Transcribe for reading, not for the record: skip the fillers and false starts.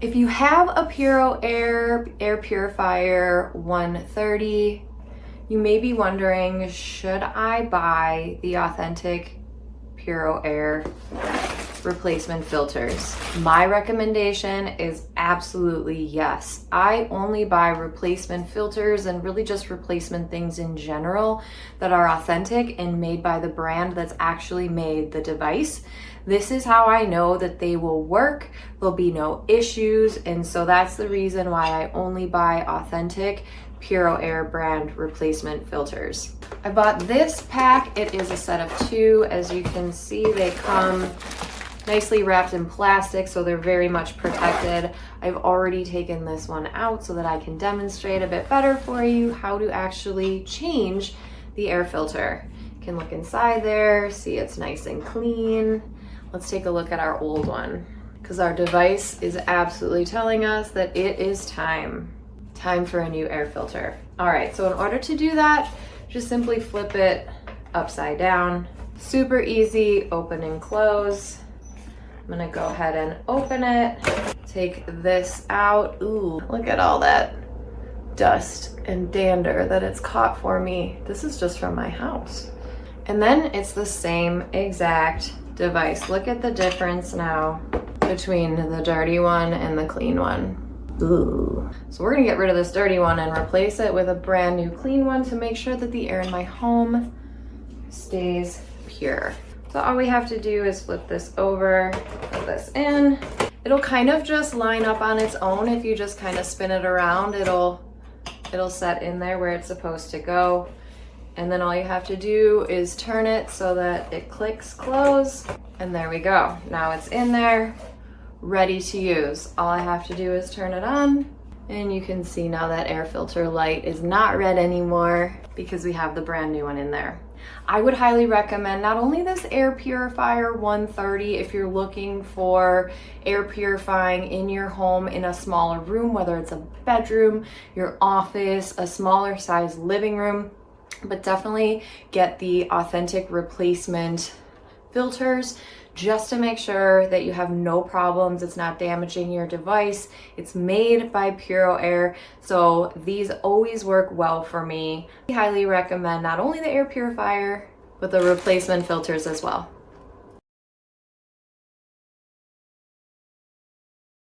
If you have a PuroAir air purifier 130, you may be wondering, should I buy the authentic PuroAir replacement filters? My recommendation is absolutely yes. I only buy replacement filters and really just replacement things in general that are authentic and made by the brand that's actually made the device. This is how I know that they will work, there'll be no issues, and so that's the reason why I only buy authentic PuroAir brand replacement filters. I bought this pack. It is a set of 2. As you can see, they come nicely wrapped in plastic, so they're very much protected. I've already taken this one out so that I can demonstrate a bit better for you how to actually change the air filter. You can look inside there, see it's nice and clean. Let's take a look at our old one, because our device is absolutely telling us that it is time for a new air filter. All right, so in order to do that, just simply flip it upside down. Super easy, open and close. I'm gonna go ahead and open it. Take this out. Ooh, look at all that dust and dander that it's caught for me. This is just from my house. And then it's the same exact device. Look at the difference now between the dirty one and the clean one. Ooh. So we're gonna get rid of this dirty one and replace it with a brand new clean one to make sure that the air in my home stays pure. So all we have to do is flip this over, put this in. It'll kind of just line up on its own. If you just kind of spin it around, it'll set in there where it's supposed to go. And then all you have to do is turn it so that it clicks close, and there we go. Now it's in there, ready to use. All I have to do is turn it on, and you can see now that air filter light is not red anymore because we have the brand new one in there. I would highly recommend not only this air purifier 130 if you're looking for air purifying in your home in a smaller room, whether it's a bedroom, your office, a smaller size living room, but definitely get the authentic replacement filters just to make sure that you have no problems. It's not damaging your device. It's made by PuroAir, so these always work well for me. I highly recommend not only the air purifier, but the replacement filters as well.